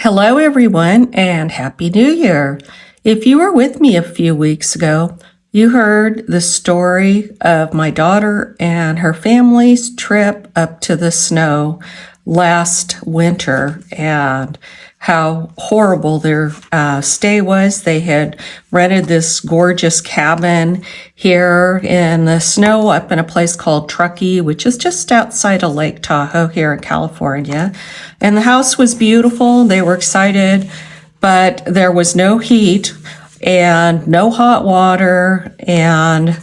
Hello, everyone, and Happy New Year. If you were with me a few weeks ago, you heard the story of my daughter and her family's trip up to the snow last winter and how horrible their stay was. They had rented this gorgeous cabin here in the snow up in a place called Truckee, which is just outside of Lake Tahoe here in California. And the house was beautiful. They were excited, but there was no heat and no hot water, and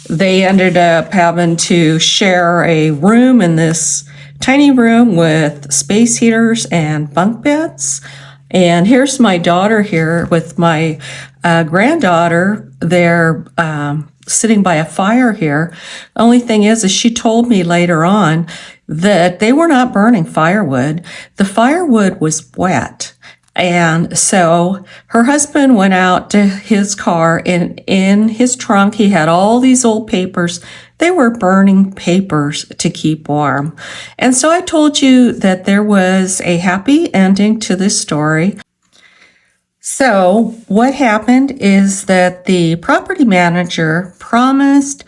they ended up having to share a room in this tiny room with space heaters and bunk beds. And here's my daughter here with my granddaughter. They're sitting by a fire here. Only thing is she told me later on that they were not burning firewood. The firewood was wet. And so her husband went out to his car, and in his trunk, he had all these old papers. They were burning papers to keep warm. And so I told you that there was a happy ending to this story. So what happened is that the property manager promised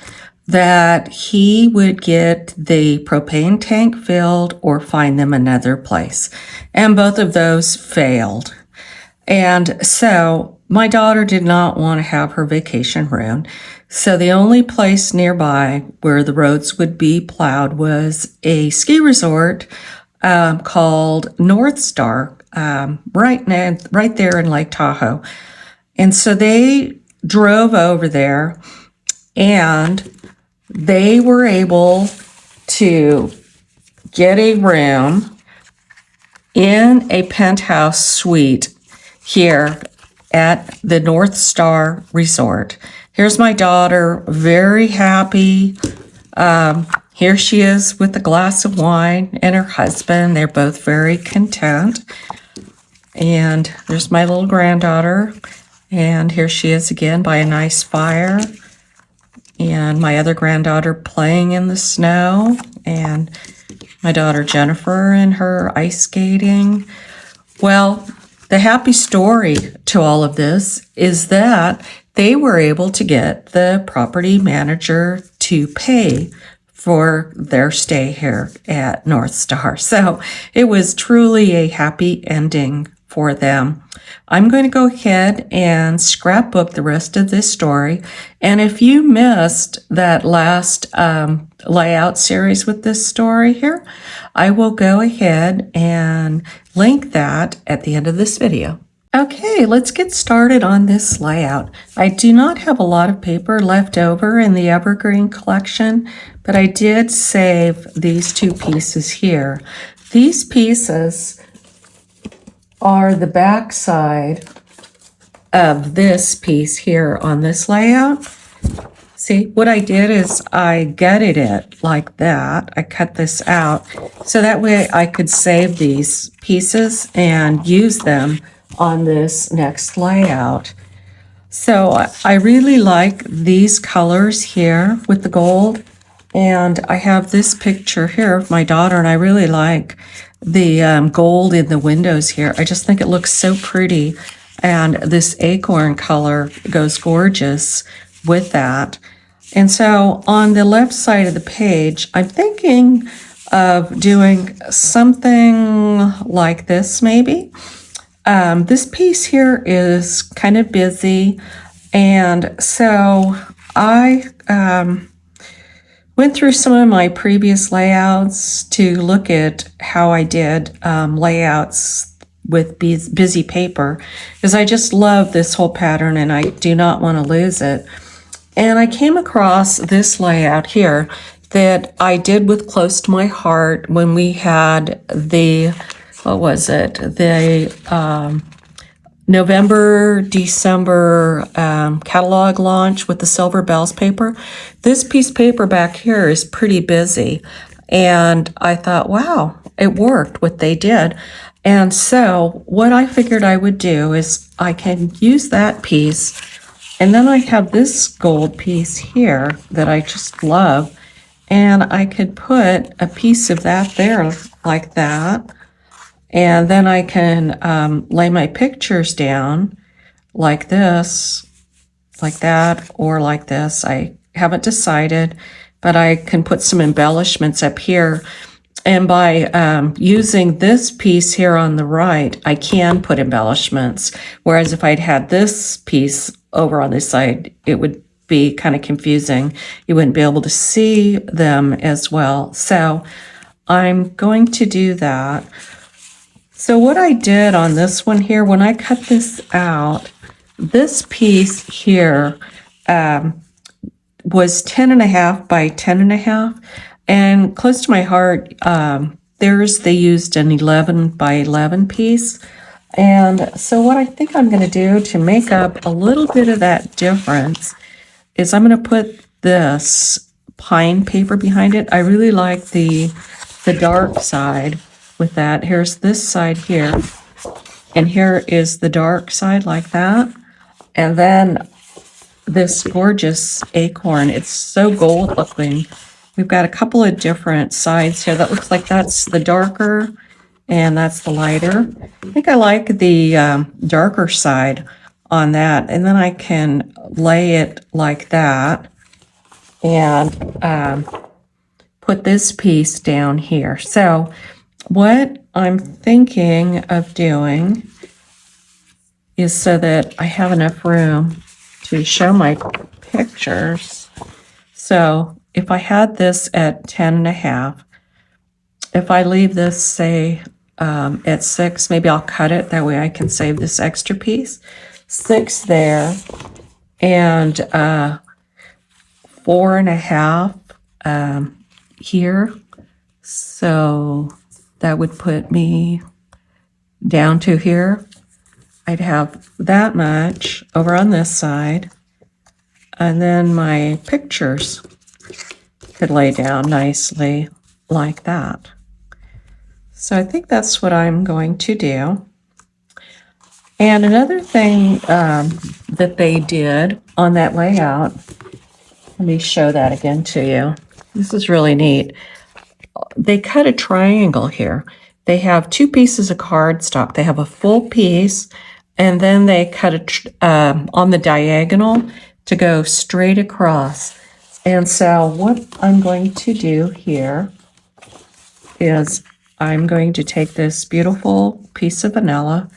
that he would get the propane tank filled or find them another place. And both of those failed. And so my daughter did not want to have her vacation ruined. So the only place nearby where the roads would be plowed was a ski resort called North Star, right there in Lake Tahoe. And so they drove over there, and they were able to get a room in a penthouse suite here at the North Star Resort. Here's my daughter, very happy. Here she is with a glass of wine and her husband. They're both very content. And there's my little granddaughter. And here she is again by a nice fire. And my other granddaughter playing in the snow. And my daughter Jennifer and her ice skating. Well, the happy story to all of this is that they were able to get the property manager to pay for their stay here at North Star. So it was truly a happy ending for them. I'm going to go ahead and scrapbook the rest of this story. And if you missed that last layout series with this story here, I will go ahead and link that at the end of this video. Okay, let's get started on this layout. I do not have a lot of paper left over in the Evergreen collection, but I did save these two pieces here. These pieces are the back side of this piece here on this layout. See, what I did is I gutted it like that. I cut this out so that way I could save these pieces and use them on this next layout. So I really like these colors here with the gold. And I have this picture here of my daughter, and I really like the gold in the windows here. I just think it looks so pretty. And this acorn color goes gorgeous with that. And so on the left side of the page, I'm thinking of doing something like this maybe. This piece here is kind of busy, and so I went through some of my previous layouts to look at how I did layouts with busy paper, because I just love this whole pattern and I do not want to lose it. And I came across this layout here that I did with Close to My Heart when we had the the November, December catalog launch with the Silver Bells paper. This piece of paper back here is pretty busy. And I thought, wow, it worked what they did. And so what I figured I would do is I can use that piece. And then I have this gold piece here that I just love. And I could put a piece of that there like that. And then I can lay my pictures down like this, like that, or like this. I haven't decided, but I can put some embellishments up here. And by using this piece here on the right, I can put embellishments. Whereas if I'd had this piece over on this side, it would be kind of confusing. You wouldn't be able to see them as well. So I'm going to do that. So what I did on this one here, when I cut this out, this piece here was 10.5 by 10.5, and close to my heart, they used an 11 by 11 piece. And so what I think I'm going to do to make up a little bit of that difference is I'm going to put this pine paper behind it. I really like the dark side with that. Here's this side here, and here is the dark side like that. And then this gorgeous acorn. It's so gold looking. We've got a couple of different sides here. That looks like that's the darker and that's the lighter. I think I like the darker side on that. And then I can lay it like that and put this piece down here. So what I'm thinking of doing is, so that I have enough room to show my pictures. So if I had this at 10.5, if I leave this, say, at 6, maybe I'll cut it. That way I can save this extra piece. 6 there, and 4.5 here. So that would put me down to here. I'd have that much over on this side, and then my pictures could lay down nicely like that. So I think that's what I'm going to do. And another thing that they did on that layout, let me show that again to you. This is really neat. They cut a triangle here. They have 2 pieces of cardstock. They have a full piece, and then they cut on the diagonal to go straight across. And so what I'm going to do here is I'm going to take this beautiful piece of vanilla.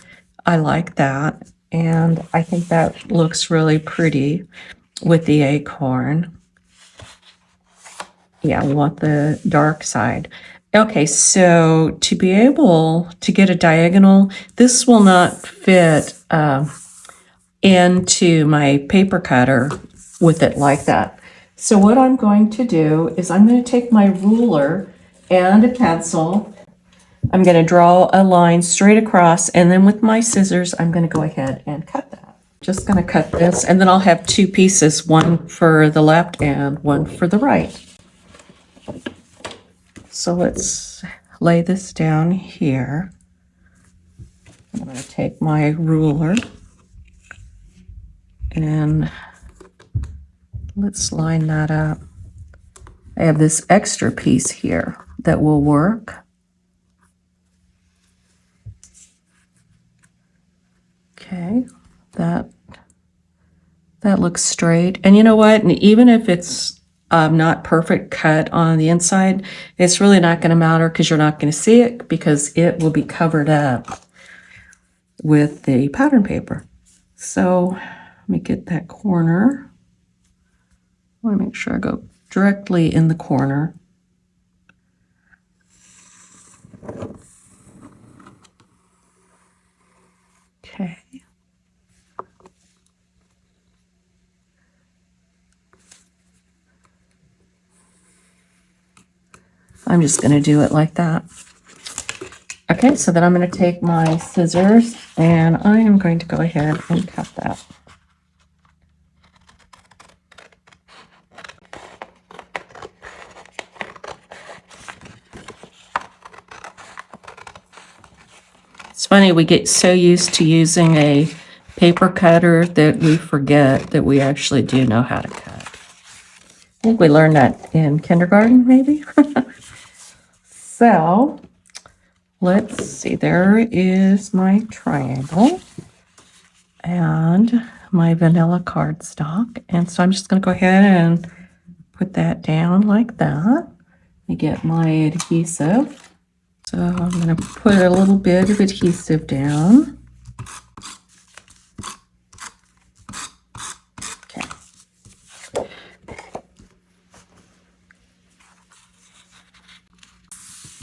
I like that, and I think that looks really pretty with the acorn. Yeah, we want the dark side. Okay, so to be able to get a diagonal, this will not fit into my paper cutter with it like that. So what I'm going to do is I'm going to take my ruler and a pencil. I'm going to draw a line straight across, and then with my scissors, I'm going to go ahead and cut that. Just going to cut this, and then I'll have 2 pieces, one for the left and one for the right. So let's lay this down here. I'm going to take my ruler and let's line that up. I have this extra piece here that will work. Okay, that looks straight. And you know what? And even if it's not perfect cut on the inside, it's really not going to matter, because you're not going to see it, because it will be covered up with the pattern paper. So let me get that corner. I want to make sure I go directly in the corner. Okay. I'm just going to do it like that. Okay, so then I'm going to take my scissors and I am going to go ahead and cut that. It's funny, we get so used to using a paper cutter that we forget that we actually do know how to cut. I think we learned that in kindergarten, maybe. So let's see, there is my triangle and my vanilla cardstock. And so I'm just going to go ahead and put that down like that. I get my adhesive. So I'm going to put a little bit of adhesive down. Okay.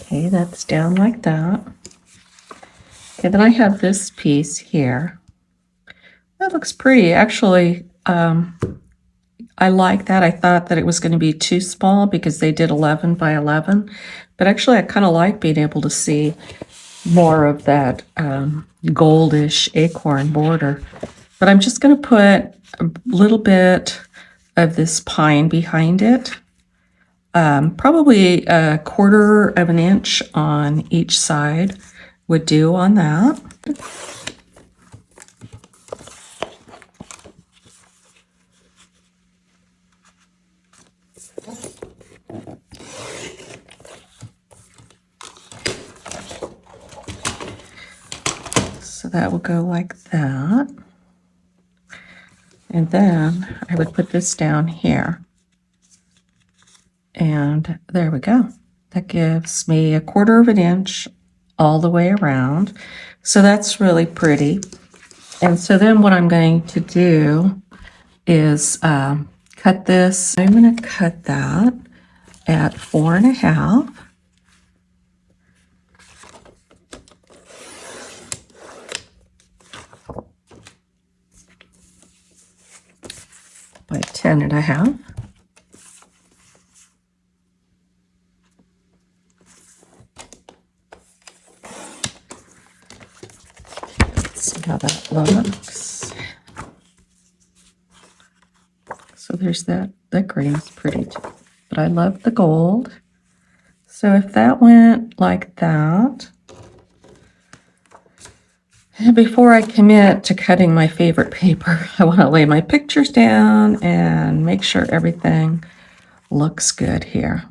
Okay, that's down like that. Okay, then I have this piece here. That looks pretty. Actually, I like that. I thought that it was going to be too small because they did 11 by 11. But actually, I kind of like being able to see more of that goldish acorn border. But I'm just going to put a little bit of this pine behind it. Probably 1/4 of an inch on each side would do on that. So that will go like that. And then I would put this down here. And there we go. That gives me 1/4 of an inch all the way around. So that's really pretty. And so then what I'm going to do is cut this. I'm going to cut that at 4.5. By 10.5. Let's see how that looks. So there's that. That green's pretty too, but I love the gold. So if that went like that, and before I commit to cutting my favorite paper, I want to lay my pictures down and make sure everything looks good here.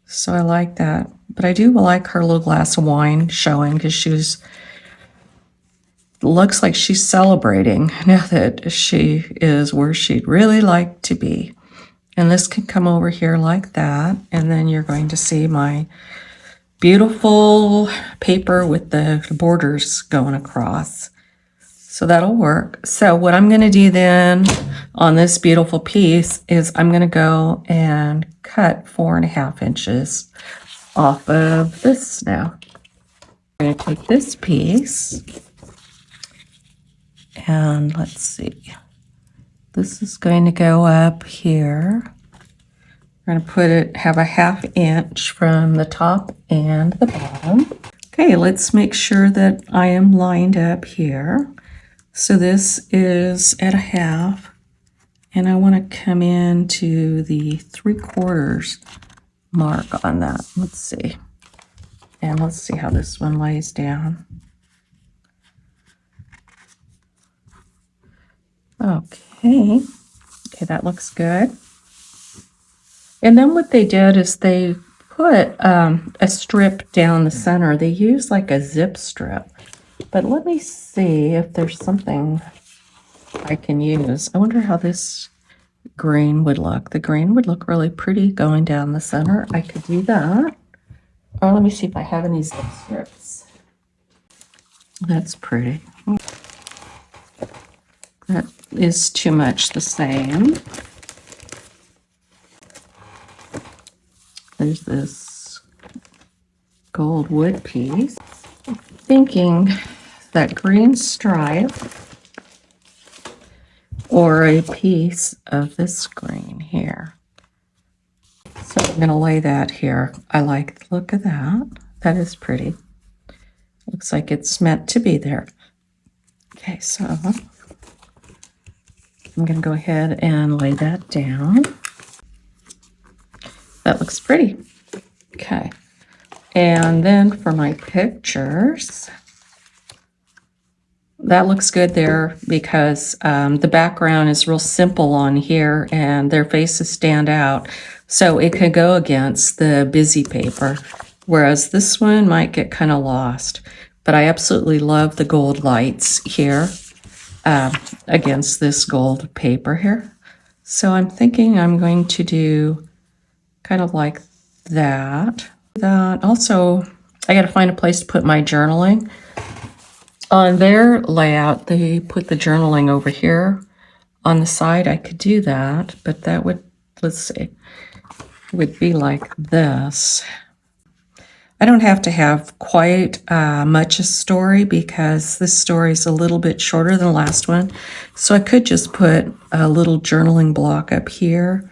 So I like that. But I do like her little glass of wine showing because looks like she's celebrating now that she is where she'd really like to be. And this can come over here like that. And then you're going to see my beautiful paper with the borders going across. So that'll work. So what I'm going to do then on this beautiful piece is I'm going to go and cut 4.5 inches off of this now. I'm going to take this piece and let's see. This is going to go up here. We're going to put it, have a 1/2 inch from the top and the bottom. Okay, let's make sure that I am lined up here. So this is at 1/2, and I want to come into the 3/4 mark on that. Let's see. And let's see how this one lays down. Okay, that looks good. And then what they did is they put a strip down the center. They use like a zip strip. But let me see if there's something I can use. I wonder how this green would look. The green would look really pretty going down the center. I could do that. Or let me see if I have any zip strips. That's pretty. That is too much the same. There's this gold wood piece. I'm thinking that green stripe or a piece of this green here. So I'm going to lay that here. I like the look of that. That is pretty. Looks like it's meant to be there. Okay, so I'm going to go ahead and lay that down. That looks pretty. Okay. And then for my pictures, that looks good there because the background is real simple on here and their faces stand out. So it could go against the busy paper whereas this one might get kind of lost. But I absolutely love the gold lights here against this gold paper here. So I'm thinking I'm going to do kind of like that. Also, I got to find a place to put my journaling. On their layout, they put the journaling over here on the side. I could do that, but that would, let's see, would be like this. I don't have to have quite much a story because this story is a little bit shorter than the last one. So I could just put a little journaling block up here,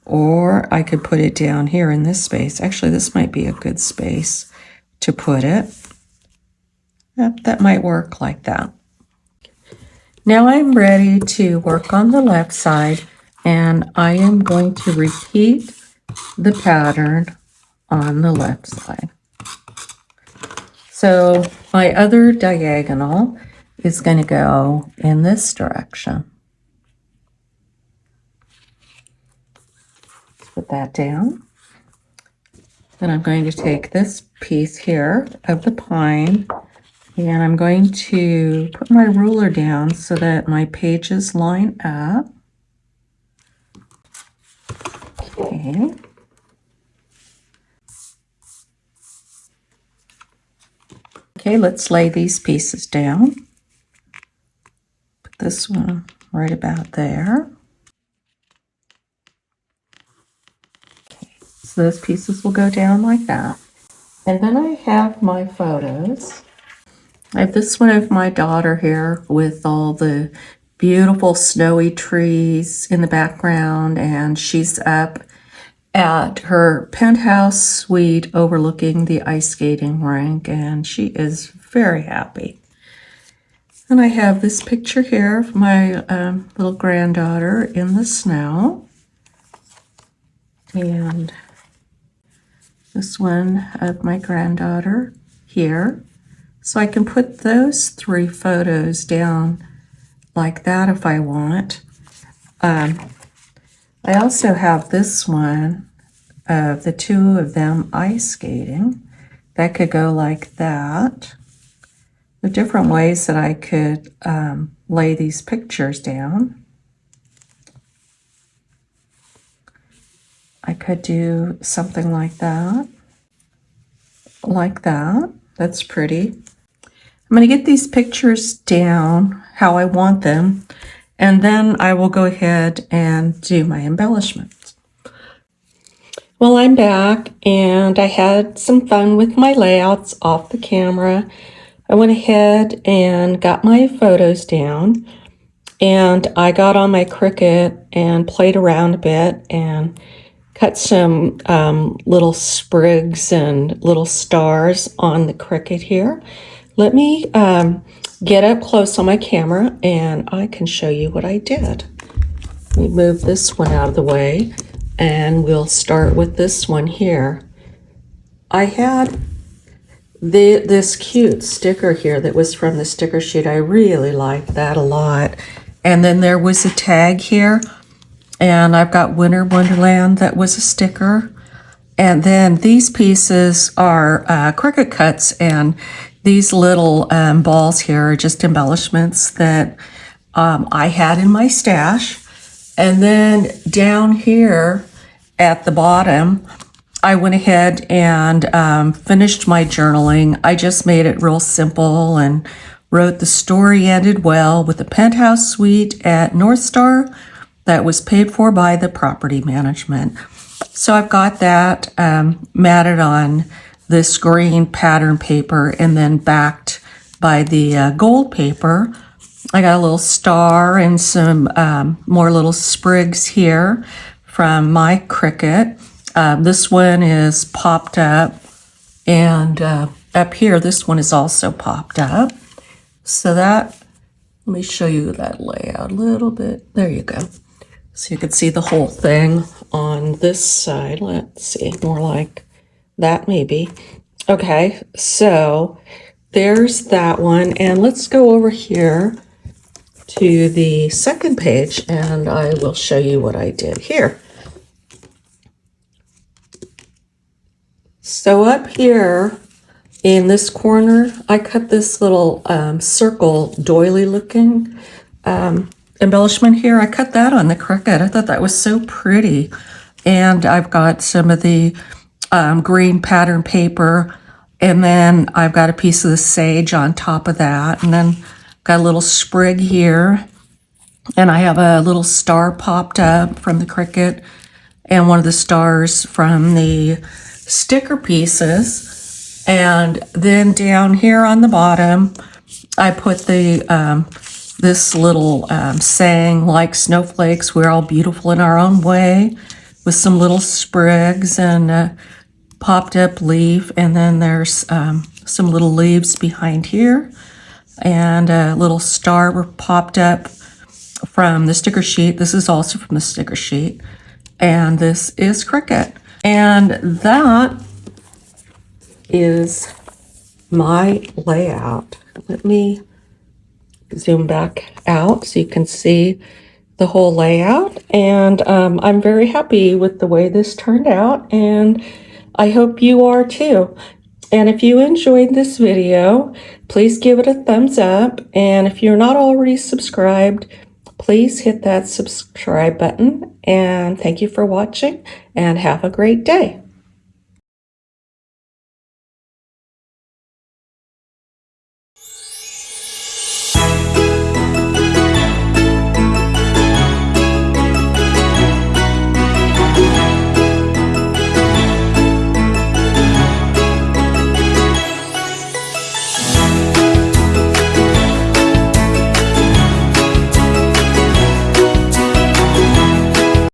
or I could put it down here in this space. Actually, this might be a good space to put it. Yep, that might work like that. Now I'm ready to work on the left side, and I am going to repeat the pattern on the left side. So my other diagonal is going to go in this direction. Put that down. Then I'm going to take this piece here of the pine, and I'm going to put my ruler down so that my pages line up. Okay. Okay, let's lay these pieces down. Put this one right about there. Okay, so those pieces will go down like that. And then I have my photos. I have this one of my daughter here with all the beautiful snowy trees in the background, and she's up at her penthouse suite overlooking the ice skating rink, and she is very happy. And I have this picture here of my little granddaughter in the snow, and this one of my granddaughter here. So I can put those 3 photos down like that if I want. I also have this one of the 2 of them ice skating. That could go like that. There are different ways that I could lay these pictures down. I could do something like that. Like that. That's pretty. I'm going to get these pictures down how I want them, and then I will go ahead and do my embellishments. Well, I'm back, and I had some fun with my layouts off the camera. I went ahead and got my photos down, and I got on my Cricut and played around a bit and cut some little sprigs and little stars on the Cricut here. Let me get up close on my camera and I can show you what I did. Let me move this one out of the way, and we'll start with this one here. I had this cute sticker here that was from the sticker sheet. I really liked that a lot. And then there was a tag here, and I've got Winter Wonderland that was a sticker. And then these pieces are Cricut cuts, and these little balls here are just embellishments that I had in my stash. And then down here at the bottom, I went ahead and finished my journaling. I just made it real simple and wrote the story ended well with a penthouse suite at North Star that was paid for by the property management. So I've got that matted on this green pattern paper and then backed by the gold paper. I got a little star and some more little sprigs here from my Cricut. This one is popped up, and up here this one is also popped up. So that, let me show you that layout a little bit. There you go. So you can see the whole thing on this side. Let's see, more like that maybe. Okay, so there's that one. And let's go over here to the second page, and I will show you what I did here. So up here in this corner, I cut this little circle doily looking embellishment here. I cut that on the Cricut. I thought that was so pretty. And I've got some of the green pattern paper, and then I've got a piece of the sage on top of that, and then got a little sprig here, and I have a little star popped up from the Cricut, and one of the stars from the sticker pieces. And then down here on the bottom, I put the this little saying, like snowflakes, we're all beautiful in our own way, with some little sprigs and a popped up leaf. And then there's some little leaves behind here, and a little star popped up from the sticker sheet. This is also from the sticker sheet. And this is Cricut. And that is my layout. Let me zoom back out so you can see the whole layout. And I'm very happy with the way this turned out, and I hope you are too. And if you enjoyed this video, please give it a thumbs up. And if you're not already subscribed, please hit that subscribe button. And thank you for watching, and have a great day.